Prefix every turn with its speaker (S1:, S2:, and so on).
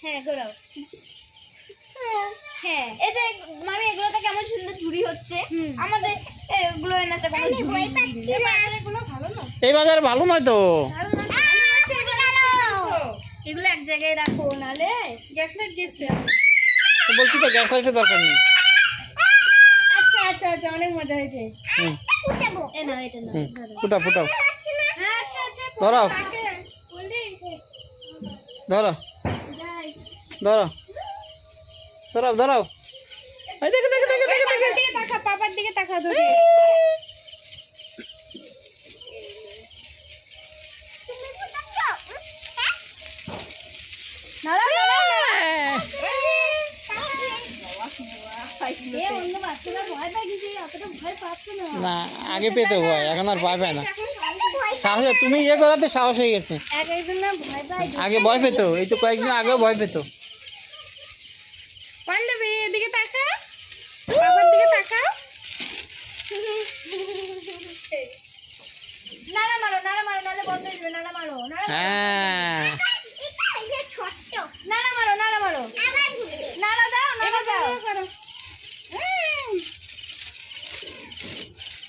S1: হ্যাঁ ঘোরাও। হ্যাঁ এই যে মামি এগুলোতে কেমন সুন্দর ঝুড়ি হচ্ছে। আমাদের এগুলো এনেছে কোনো ঝুড়ি পাচ্ছি না। এগুলো ভালো না,
S2: এই বাজারে ভালো নয় তো।
S1: ভালো না। এগুলো এক জায়গায় রাখো, নালে গ্যাস লাইট গেছে।
S2: বলছি তো গ্যাস লাইটের দরকার নেই।
S1: আচ্ছা আচ্ছা আচ্ছা, অনেক মজা হয়েছে। এ নাও এটা নাও,
S2: ফুটাও ফুটাও,
S1: হ্যাঁ আচ্ছা আচ্ছা
S2: ধরো ধরো
S1: যাই।
S2: ধরো ধরাও ধরাও। এই দেখো দেখো দেখো দেখো দেখো।
S1: দিকে তাকা, পাপার দিকে তাকা ধরে। নাড়াও নাড়াও নাড়াও। এ অন্য বাচ্চারা ভয় পায় কিছু, অতটা ভয় পাচ্ছে না।
S2: না আগে পেতে ভয়, এখন আর ভয় পায় না। সাহস, তুমি ইয়ে করাতে সাহস হয়ে গেছে।
S1: এক একজন না ভয় পায়।
S2: আগে ভয় পেত, এই তো কয়েকদিন আগেও ভয় পেত।
S1: পান্ডবী এদিকে তাকা, বাবার দিকে তাকাও। নাড়া মারো নাড়া মারো, নাহলে বন্ধ হয়ে যাবে। নাড়া মারো নাড়া মারো।
S2: হ্যাঁ